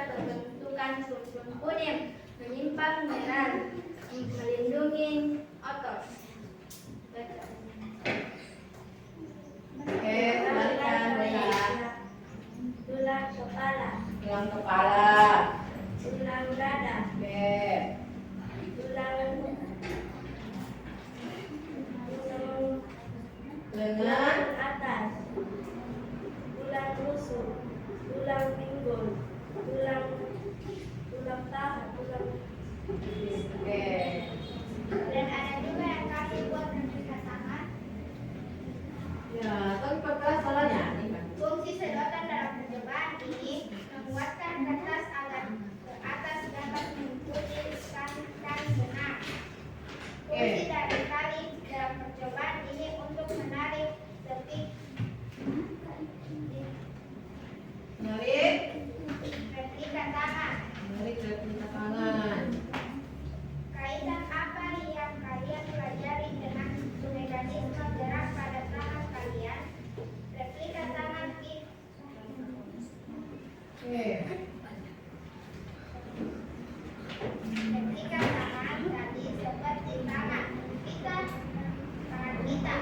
pembentukan sum-sum kuning, menyimpan mineral, melindungi otot.
Oke, silakan Bella.
Tulang kepala,
Tulang kepala.
tulang dada,
Oke.
tulang
Lengan.
atas, tulang rusuk, tulang pinggul, tulang paha, tulang.
Oke.
Dan ada juga yang kami buat replika tangan.
Ya, tapi perkara salahnya ini kan.
Fungsi sedotan dalam percobaan ini menguatkan kertas agar ke atas dapat mengikuti tali benang. Fungsi dari tali dalam percobaan ini untuk menarik
Menarik.
replika tangan.
Menarik replika tangan.
Kaitan apa yang kalian pelajari dengan mekanisme gerak pada tangan kalian? Replika tangan ini.
Oke.
Replika tangan tadi seperti tangan kita.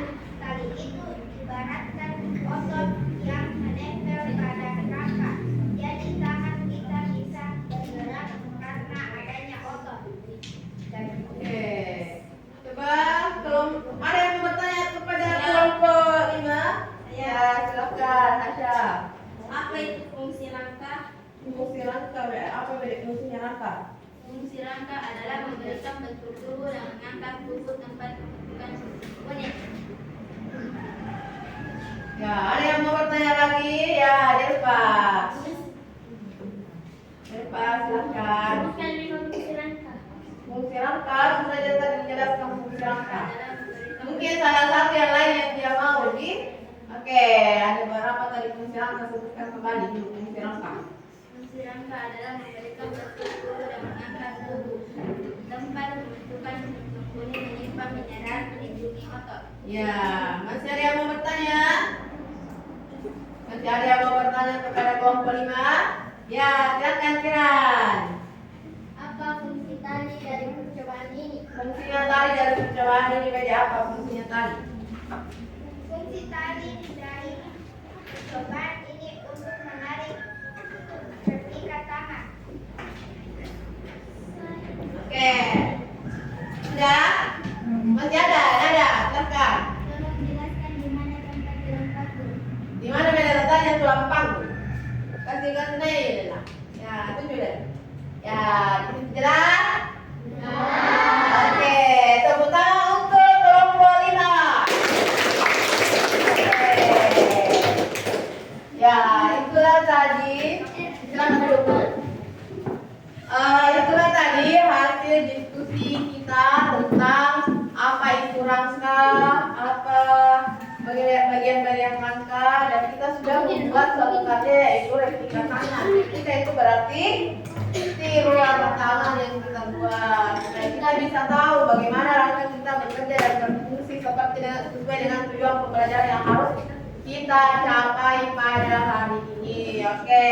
Tali itu ibaratkan otot yang menempel pada rangka. Jadi tangan kita bisa bergerak karena adanya otot.
Oke. Coba kalau ada yang mau bertanya kepada kelompok 5, ya silakan Asya.
Apa itu fungsi rangka?
Fungsi rangka, apa beda fungsinya rangka?
Fungsi rangka adalah memberikan bentuk tubuh dan mengangkat tubuh tempat pembentukan sum-sum kuning.
Ya, ada yang mau bertanya lagi? Ya, Delpa. Delpa, silakan.
Bukan fungsi rangka.
Fungsi rangka sudah tadi menjelaskan fungsi rangka.
Adalah memberikan
Mungkin salah satu yang lain yang tidak mau, Di? Oke, ada beberapa tadi fungsi rangka, sebutkan kembali dulu fungsi rangka.
fungsi rangka adalah memberikan bentuk tubuh dan mengangkat tubuh. Tempat pembentukan sum-sum kuning menyimpan mineral melindungi otot.
Ya, masih ada yang mau bertanya? Masih ada yang mau bertanya kepada kelompok 5? Ya, silakan Kiran.
Apa fungsi tali dari percobaan ini?
Fungsinya tali dari percobaan ini beda apa fungsinya tali?
Fungsi tali dari percobaan ini untuk menarik replika tangan.
Oke. Sudah? Masih ada? Silakan.
Tolong jelaskan di mana tempat tulang paku.
Di mana beda letaknya tulang panggung? Kasihkan naik lah. Ya, tunjuk deh. Ya, di situ jelas? Oke, tepuk tangan untuk kelompok 5. Oke. Ya, itulah tadi. Silakan duduk. Itulah tadi hasil diskusi kita tentang apa itu rangka, apa bagian-bagian rangka, dan kita sudah membuat suatu karya yaitu replika tangan. Replika itu berarti tiru rangka tangan yang kita buat. Dan kita bisa tahu bagaimana rangka kita bekerja dan berfungsi sesuai dengan tujuan pembelajaran yang harus kita capai pada hari ini. Oke.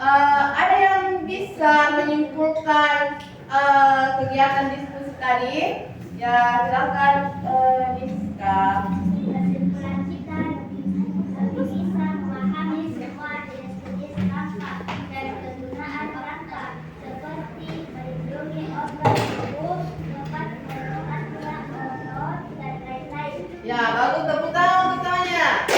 Ada yang bisa menyimpulkan kegiatan diskusi tadi? Ya, silakan Rizka.
Kesimpulan kita lebih bisa memahami semua jenis-jenis rangka dan kegunaan rangka seperti melindungi organ tubuh, tempat pembentukan tulang otot, dan lain-lain.
Ya, bagus, tepuk tangan untuk semuanya.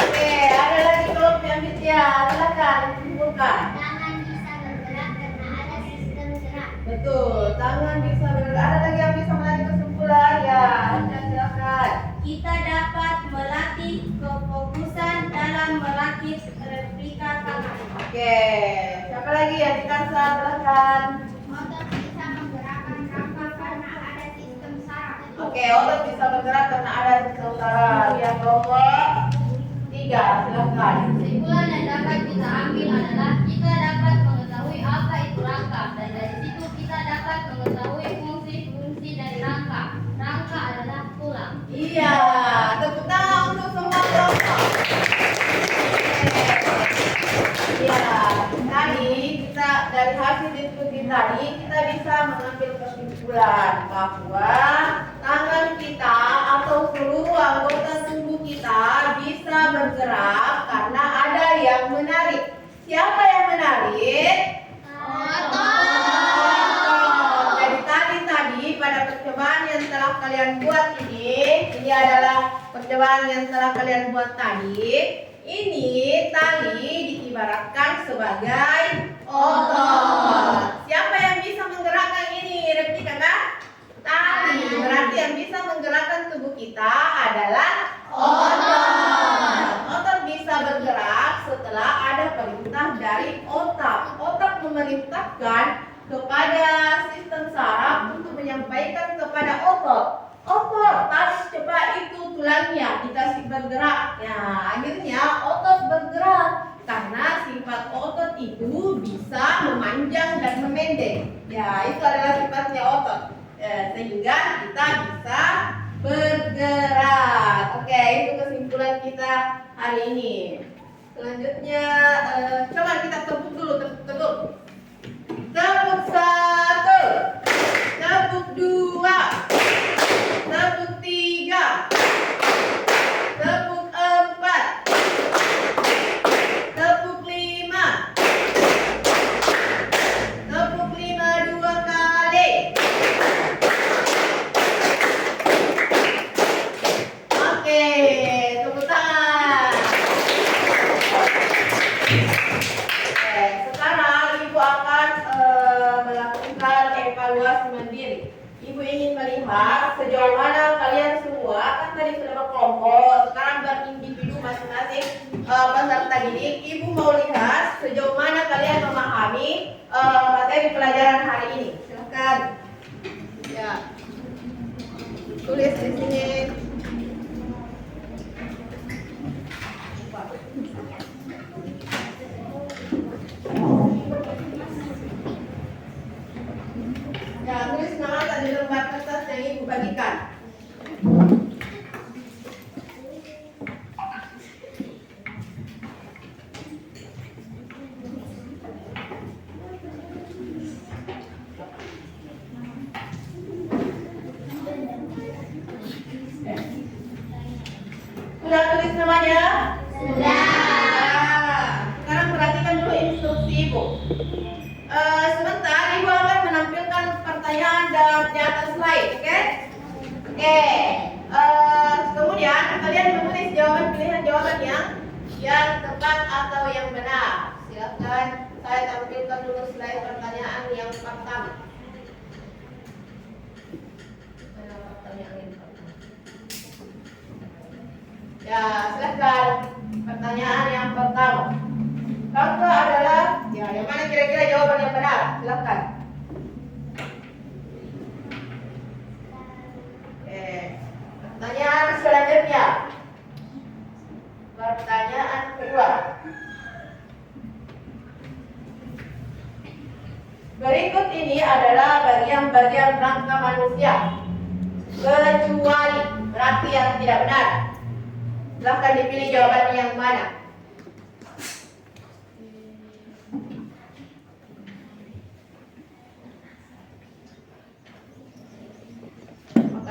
Oke, ada lagi kelompok yang bisa, silakan disimpulkan.
Tangan bisa bergerak karena ada sistem gerak.
Betul, tangan bisa bergerak. Ada lagi yang bisa menarik kesimpulan? Ya, silakan.
Kita dapat melatih kefokusan dalam merakit replika tangan.
Oke, siapa lagi yang dikasih? Silakan.
Otot bisa menggerakkan rangka karena ada sistem saraf.
Oke, otot bisa bergerak karena ada sistem saraf. Yang kelompok 3, silakan.
Kesimpulan yang dapat kita ambil adalah kita dapat mengetahui apa itu rangka dan dari situ kita dapat mengetahui fungsi-fungsi dari rangka. Rangka adalah tulang.
Iya, tepuk tangan untuk semua kelompok. Iya, ini kita bisa mengambil kesimpulan bahwa tangan kita atau seluruh anggota tubuh kita bisa bergerak karena ada yang menarik. Siapa yang menarik? Otot. Jadi tadi pada percobaan yang telah kalian buat ini adalah percobaan yang telah kalian buat tadi. Ini tali diibaratkan sebagai otot. Siapa yang bisa menggerakkan ini? Replika kan? Tali. Berarti yang bisa menggerakkan tubuh kita adalah otot. Otot bisa bergerak setelah ada perintah dari otak. Otak memerintahkan kepada sistem saraf untuk menyampaikan kepada otot. Otot harus cepat itu tulangnya dikasih bergerak. Ya, akhirnya otot bergerak karena sifat otot itu bisa memanjang dan memendek. Ya, itu adalah sifatnya otot. Sehingga kita bisa bergerak. Oke, itu kesimpulan kita hari ini. Selanjutnya, coba kita tepuk dulu, tepuk. Tepuk 1, tepuk 2, tepuk 3, tepuk 4, tepuk 5, tepuk 5 2 kali. Oke, tepuk tangan. Oke, sekarang Ibu akan melakukan evaluasi mandiri. Ibu ingin melihat sejauh mana kalian semua, kan tadi sudah berkelompok, sekarang berindividu masing-masing peserta didik. Ibu mau lihat sejauh mana kalian memahami materi pelajaran hari ini. Silakan. Ya. Tulis di sini. Ya, tulis nama tadi lembar kertas yang Ibu bagikan. Sudah tulis namanya? Sudah. Sekarang perhatikan dulu instruksi Ibu. Sebentar Ibu akan menampilkan pertanyaan di atas slide, oke? Oke. Kemudian kalian menulis pilihan jawaban yang tepat atau yang benar. Silakan saya tampilkan dulu slide pertanyaan yang pertama. Mana pertanyaan yang pertama? Ya, silakan pertanyaan yang pertama. Kakak adalah, ya, yang mana kira-kira jawaban yang benar? Silakan. Oke. Pertanyaan selanjutnya. Pertanyaan kedua. Berikut ini adalah bagian-bagian rangka manusia. Kecuali, berarti yang tidak benar. Silahkan dipilih jawaban yang mana.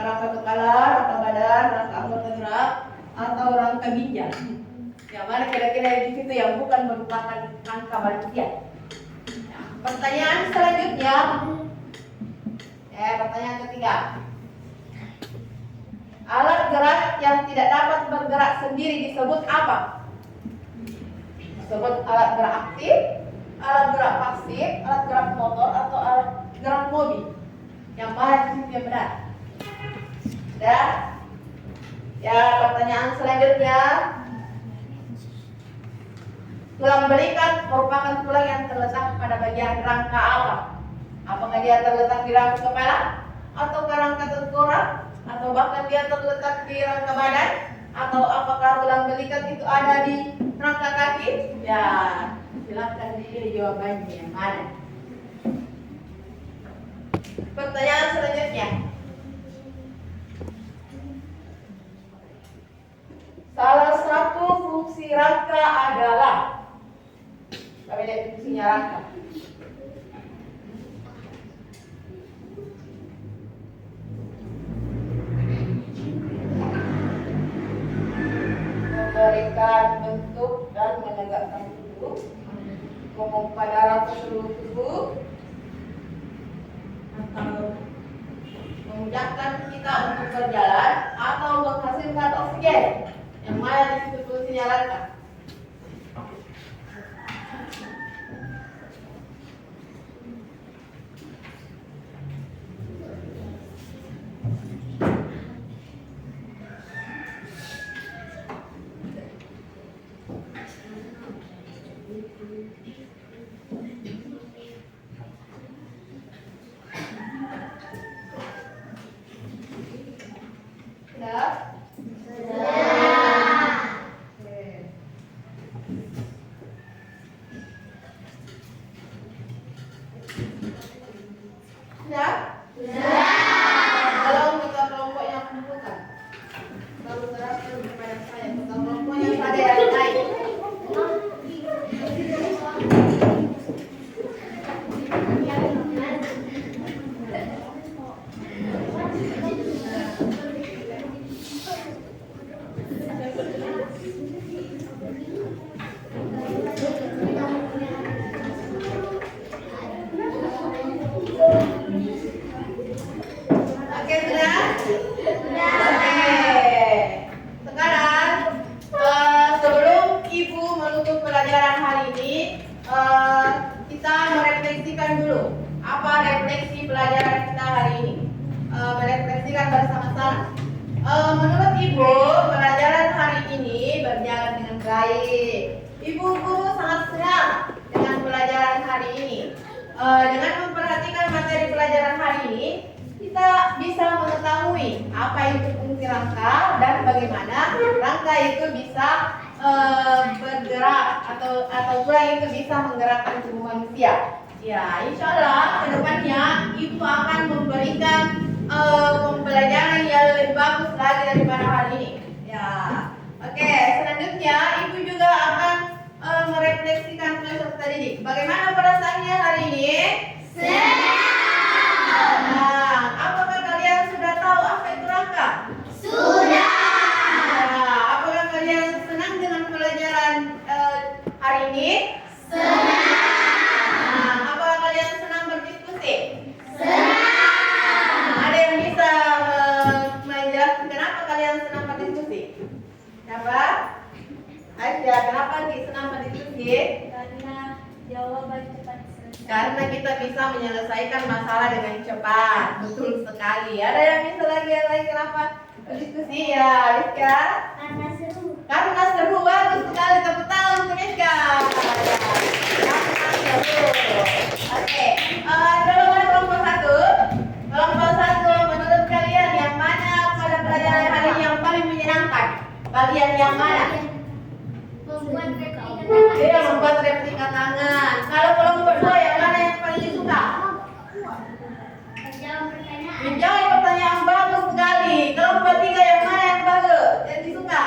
Rangka kepala, rangka badan, rangka anggota gerak, atau rangka ginjal. Yang mana kira-kira di situ yang bukan merupakan rangka manusia? Pertanyaan selanjutnya, pertanyaan ketiga. Alat gerak yang tidak dapat bergerak sendiri disebut apa? Disebut alat gerak aktif, alat gerak pasif, alat gerak motor, atau alat gerak mobil. Yang mana di situ yang benar? Ya, pertanyaan selanjutnya. Tulang belikat merupakan tulang yang terletak pada bagian rangka apa? Apakah dia terletak di rangka kepala, atau rangka tengkorak, atau bahkan dia terletak di rangka badan, atau apakah tulang belikat itu ada di rangka kaki? Ya, silakan dipilih jawabannya yang mana. Pertanyaan selanjutnya. Salah satu fungsi rangka adalah, kami lihat fungsinya rangka. Gerakan bentuk dan menegakkan tubuh, memompa darah ke seluruh tubuh, atau memudahkan kita untuk berjalan atau menghasilkan oksigen. Yang mana di situ fungsinya rangka? Sudah? Oke. Sudah? Kalau kita kelompoknya kumpulkan, lalu serahkan kepada saya. Kalau kelompoknya pada yang lain. Oke, sudah? Oke. Sekarang sebelum Ibu menutup pelajaran hari ini, kita merefleksikan dulu apa refleksi pelajaran kita hari ini. Merefleksikan bersama-sama. Menurut Ibu, pelajaran hari ini berjalan dengan baik. Ibu guru sangat senang dengan pelajaran hari ini. Dengan memperhatikan materi pelajaran hari ini, kita bisa mengetahui apa itu fungsi rangka dan bagaimana rangka itu bisa bergerak atau pula itu bisa menggerakkan tubuh manusia. Ya, insya Allah kedepannya Ibu akan memberikan pembelajaran yang lebih bagus lagi daripada hari ini. Ya, oke. Selanjutnya Ibu juga akan merefleksikan peserta didik. Bagaimana perasaannya hari ini? Nah, apakah kalian sudah tahu apa itu rangka?
Sudah.
Nah, apakah kalian senang dengan pelajaran hari ini?
Senang.
Nah, apakah kalian senang berdiskusi?
Senang.
Ada yang bisa menjelaskan kenapa kalian senang berdiskusi? Siapa? Aja, kenapa senang berdiskusi?
Karena jawaban cepat selesai.
Karena kita bisa menyelesaikan masalah dengan cepat. Betul sekali. Ada yang bisa lagi kenapa berdiskusi ya, Rizka?
Karena seru.
Karena seru, bagus sekali. Tepuk tangan untuk Rizka. Karena seru. Oke. Golongan kelompok satu. Kelompok satu, menurut kalian yang mana pada pelajaran hari ini yang paling menyenangkan? Bagian yang mana?
Membuat replika
Dia
tangan.
membuat replika tangan. Kalau kelompok dua yang mana yang paling disuka?
Menjawab pertanyaan.
Menjawab pertanyaan, bagus sekali. Kelompok tiga yang mana yang bagus? Yang disuka?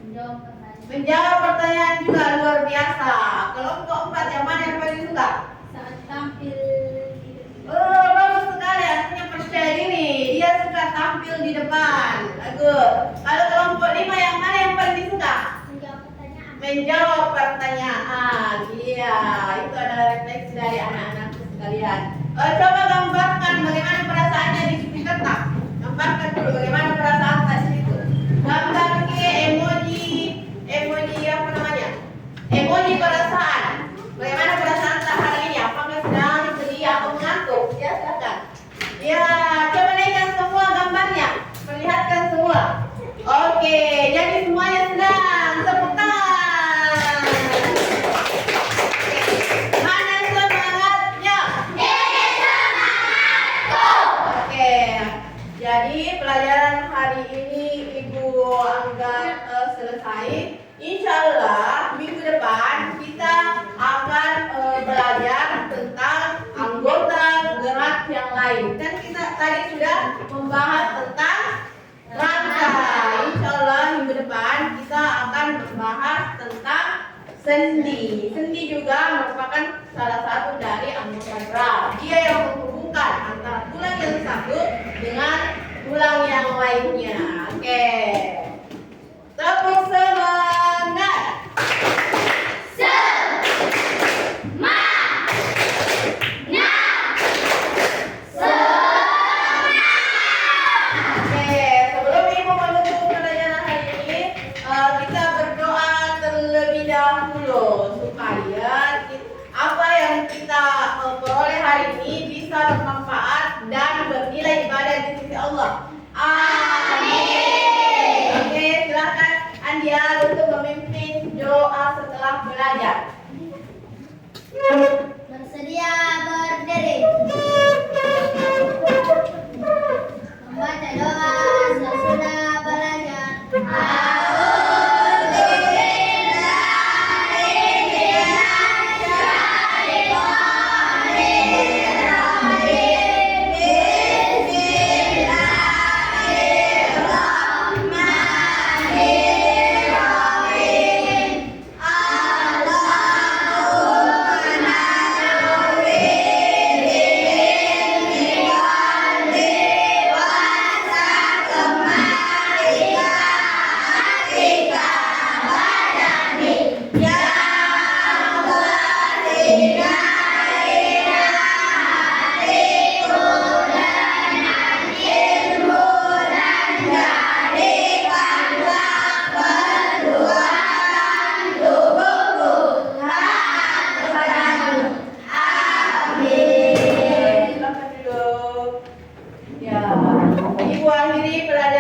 Menjawab pertanyaan.
Menjawab pertanyaan juga luar biasa. Kelompok empat yang mana yang paling disuka?
Saat tampil
Oh, bagus sekali. Artinya percaya diri. Dia suka tampil di depan. Bagus. Kalau kelompok lima yang mana yang paling disuka?
menjawab pertanyaan.
Menjawab pertanyaan. Iya, itu adalah refleksi dari anak-anakku sekalian. Coba gambarkan bagaimana perasaannya di situ kertas. Gambarkan dulu bagaimana perasaan tadi itu. Gambar ke emoji apa namanya? Emoji perasaan. Bagaimana perasaan tak hari ini? Apakah sedang sedih atau mengantuk? Ya, silakan. Ya, coba naikkan semua gambarnya. Perlihatkan semua. Oke, jadi semuanya senang. Tepuk tangan. Mana semangatnya? Oke, jadi pelajaran hari ini Ibu anggap selesai. Insya Allah minggu depan kita akan belajar tentang anggota gerak yang lain. Kan kita tadi sudah membahas tentang rangka. Insya Allah minggu depan kita akan membahas tentang sendi. Sendi juga merupakan salah satu dari anggota gerak. Dia yang menghubungkan antara tulang yang satu dengan tulang yang lainnya. Oke. Tepuk semangat. Allah. Amin. Oke, silakan Andia untuk memimpin doa setelah belajar.
Bersedia berdiri. Membaca doa sesudah belajar.
Silakan duduk. Ya, Ibu akhiri pelajaran